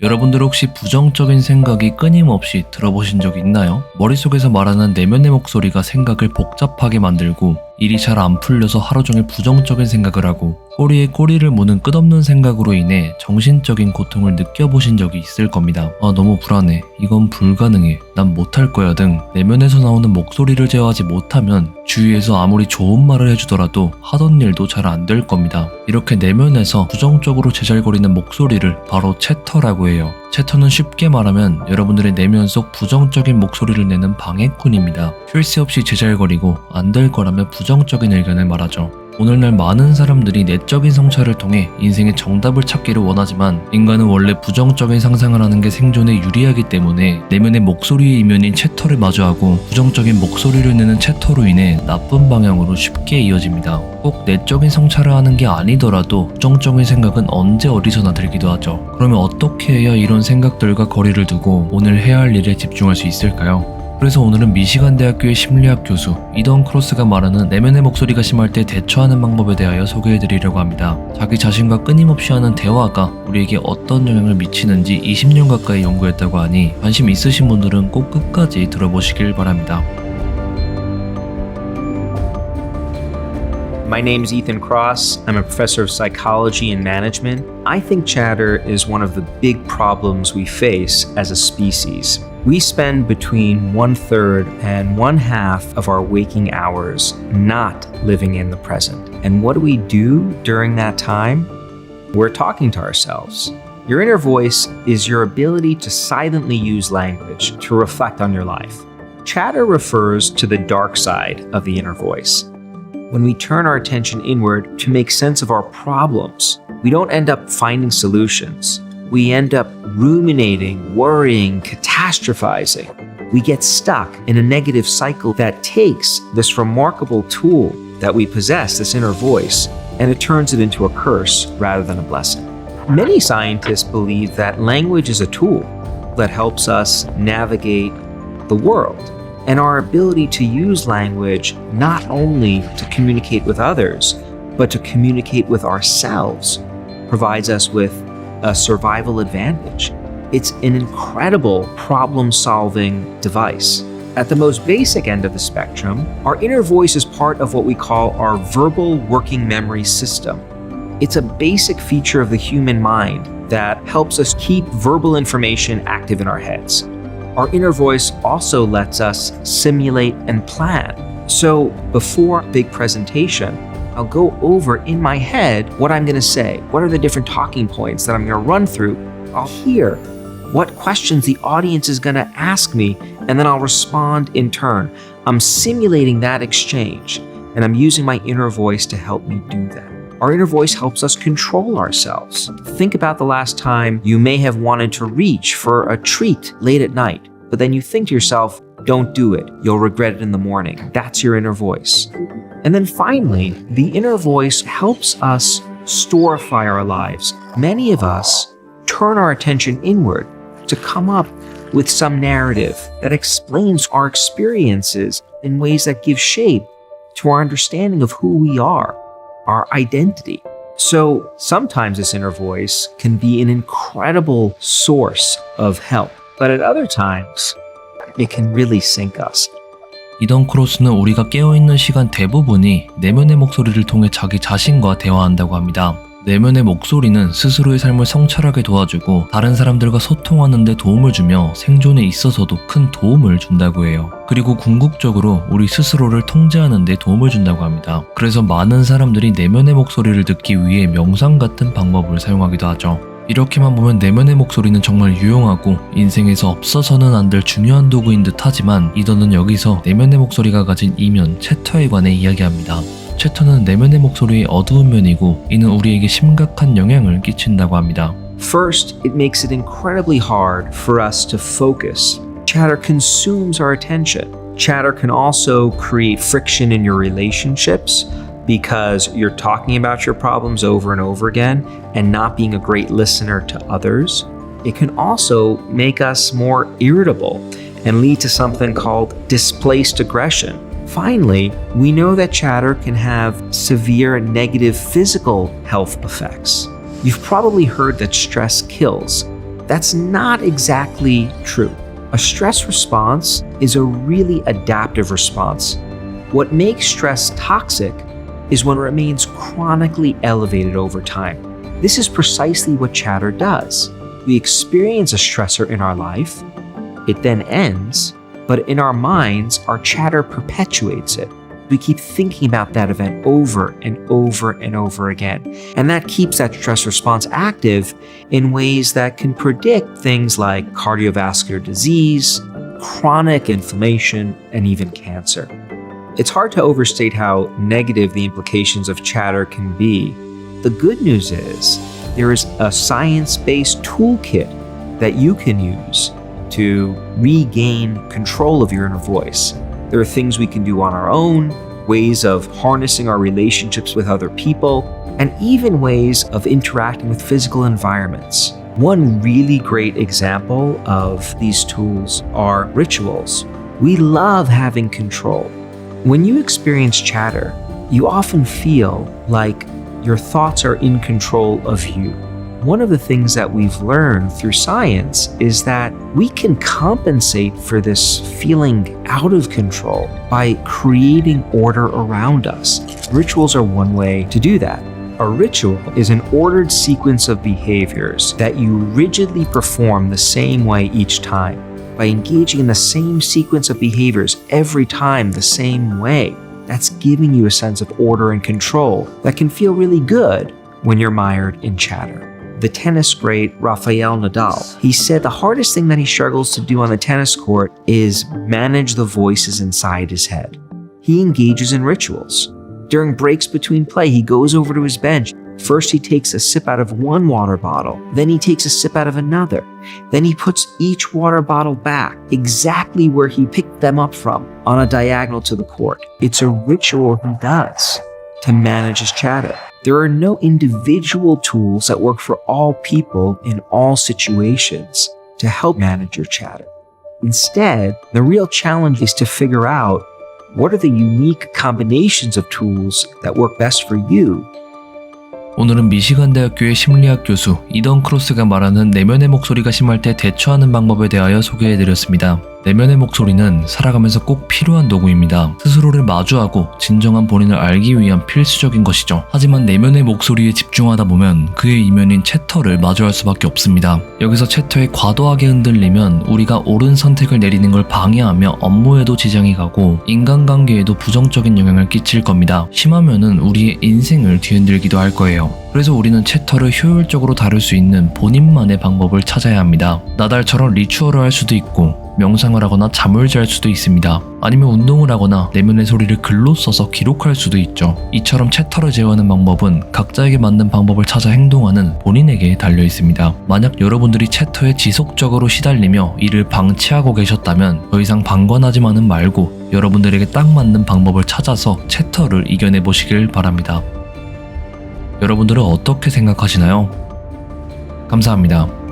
여러분들 혹시 부정적인 생각이 끊임없이 들어보신 적 있나요? 머릿속에서 말하는 내면의 목소리가 생각을 복잡하게 만들고 일이 잘 안 풀려서 하루 종일 부정적인 생각을 하고 꼬리에 꼬리를 무는 끝없는 생각으로 인해 정신적인 고통을 느껴보신 적이 있을 겁니다. 너무 불안해. 이건 불가능해. 난 못할 거야 등 내면에서 나오는 목소리를 제어하지 못하면 주위에서 아무리 좋은 말을 해주더라도 하던 일도 잘 안 될 겁니다. 이렇게 내면에서 부정적으로 제잘거리는 목소리를 바로 채터라고 해요. 채터는 쉽게 말하면 여러분들의 내면 속 부정적인 목소리를 내는 방해꾼입니다. 쉴 새 없이 제잘거리고 안 될 거라면 부정적인 의견을 말하죠. 오늘날 많은 사람들이 내적인 성찰을 통해 인생의 정답을 찾기를 원하지만 인간은 원래 부정적인 상상을 하는 게 생존에 유리하기 때문에 내면의 목소리의 이면인 채터를 마주하고 부정적인 목소리를 내는 채터로 인해 나쁜 방향으로 쉽게 이어집니다. 꼭 내적인 성찰을 하는 게 아니더라도 부정적인 생각은 언제 어디서나 들기도 하죠. 그러면 어떻게 해야 이런 생각들과 거리를 두고 오늘 해야 할 일에 집중할 수 있을까요? 그래서 오늘은 미시간 대학교의 심리학 교수 이던 크로스가 말하는 내면의 목소리가 심할 때 대처하는 방법에 대하여 소개해드리려고 합니다. 자기 자신과 끊임없이 하는 대화가 우리에게 어떤 영향을 미치는지 20년 가까이 연구했다고 하니 관심 있으신 분들은 꼭 끝까지 들어보시길 바랍니다. My name is Ethan Cross. I'm a professor of psychology and management. I think chatter is one of the big problems we face as a species. We spend between 1/3 and 1/2 of our waking hours not living in the present. And what do we do during that time? We're talking to ourselves. Your inner voice is your ability to silently use language to reflect on your life. Chatter refers to the dark side of the inner voice. When we turn our attention inward to make sense of our problems, we don't end up finding solutions. We end up ruminating, worrying, catastrophizing. We get stuck in a negative cycle that takes this remarkable tool that we possess, this inner voice, and it turns it into a curse rather than a blessing. Many scientists believe that language is a tool that helps us navigate the world. And our ability to use language not only to communicate with others, but to communicate with ourselves provides us with a survival advantage. It's an incredible problem-solving device. At the most basic end of the spectrum, our inner voice is part of what we call our verbal working memory system. It's a basic feature of the human mind that helps us keep verbal information active in our heads. Our inner voice also lets us simulate and plan. So before a big presentation, I'll go over in my head what I'm going to say. What are the different talking points that I'm going to run through? I'll hear what questions the audience is going to ask me, and then I'll respond in turn. I'm simulating that exchange, and I'm using my inner voice to help me do that. Our inner voice helps us control ourselves. Think about the last time you may have wanted to reach for a treat late at night, but then you think to yourself, don't do it. You'll regret it in the morning. That's your inner voice. And then finally, the inner voice helps us storify our lives. Many of us turn our attention inward to come up with some narrative that explains our experiences in ways that give shape to our understanding of who we are, our identity. So sometimes this inner voice can be an incredible source of help, but at other times, it can really sink us. 이던 크로스는 우리가 깨어있는 시간 대부분이 내면의 목소리를 통해 자기 자신과 대화한다고 합니다. 내면의 목소리는 스스로의 삶을 성찰하게 도와주고 다른 사람들과 소통하는 데 도움을 주며 생존에 있어서도 큰 도움을 준다고 해요. 그리고 궁극적으로 우리 스스로를 통제하는 데 도움을 준다고 합니다. 그래서 많은 사람들이 내면의 목소리를 듣기 위해 명상 같은 방법을 사용하기도 하죠. 이렇게만 보면 내면의 목소리는 정말 유용하고 인생에서 없어서는 안 될 중요한 도구인 듯 하지만 이더는 여기서 내면의 목소리가 가진 이면, 채터에 관해 이야기합니다. 채터는 내면의 목소리의 어두운 면이고 이는 우리에게 심각한 영향을 끼친다고 합니다. First, it makes it incredibly hard for us to focus. Chatter consumes our attention. Chatter can also create friction in your relationships because you're talking about your problems over and over again and not being a great listener to others. It can also make us more irritable and lead to something called displaced aggression. Finally, we know that chatter can have severe negative physical health effects. You've probably heard that stress kills. That's not exactly true. A stress response is a really adaptive response. What makes stress toxic is when it remains chronically elevated over time. This is precisely what chatter does. We experience a stressor in our life, it then ends, but in our minds, our chatter perpetuates it. We keep thinking about that event over and over and over again. And that keeps that stress response active in ways that can predict things like cardiovascular disease, chronic inflammation, and even cancer. It's hard to overstate how negative the implications of chatter can be. The good news is there is a science-based toolkit that you can use to regain control of your inner voice. There are things we can do on our own, ways of harnessing our relationships with other people, and even ways of interacting with physical environments. One really great example of these tools are rituals. We love having control. When you experience chatter, you often feel like your thoughts are in control of you. One of the things that we've learned through science is that we can compensate for this feeling out of control by creating order around us. Rituals are one way to do that. A ritual is an ordered sequence of behaviors that you rigidly perform the same way each time. By engaging in the same sequence of behaviors every time the same way, that's giving you a sense of order and control that can feel really good when you're mired in chatter. The tennis great Rafael Nadal, he said the hardest thing that he struggles to do on the tennis court is manage the voices inside his head. He engages in rituals. During breaks between play, he goes over to his bench. First, he takes a sip out of one water bottle. Then he takes a sip out of another. Then he puts each water bottle back exactly where he picked them up from, on a diagonal to the court. It's a ritual he does to manage his chatter. There are no individual tools that work for all people in all situations to help manage your chatter. Instead, the real challenge is to figure out what are the unique combinations of tools that work best for you. 오늘은 미시간 대학교의 심리학 교수 이던 크로스가 말하는 내면의 목소리가 심할 때 대처하는 방법에 대하여 소개해드렸습니다. 내면의 목소리는 살아가면서 꼭 필요한 도구입니다. 스스로를 마주하고 진정한 본인을 알기 위한 필수적인 것이죠. 하지만 내면의 목소리에 집중하다 보면 그의 이면인 채터를 마주할 수밖에 없습니다. 여기서 채터에 과도하게 흔들리면 우리가 옳은 선택을 내리는 걸 방해하며 업무에도 지장이 가고 인간관계에도 부정적인 영향을 끼칠 겁니다. 심하면은 우리의 인생을 뒤흔들기도 할 거예요. 그래서 우리는 채터를 효율적으로 다룰 수 있는 본인만의 방법을 찾아야 합니다. 나달처럼 리추얼을 할 수도 있고 명상을 하거나 잠을 잘 수도 있습니다. 아니면 운동을 하거나 내면의 소리를 글로 써서 기록할 수도 있죠. 이처럼 채터를 제어하는 방법은 각자에게 맞는 방법을 찾아 행동하는 본인에게 달려 있습니다. 만약 여러분들이 채터에 지속적으로 시달리며 이를 방치하고 계셨다면 더 이상 방관하지만은 말고 여러분들에게 딱 맞는 방법을 찾아서 채터를 이겨내 보시길 바랍니다. 여러분들은 어떻게 생각하시나요? 감사합니다.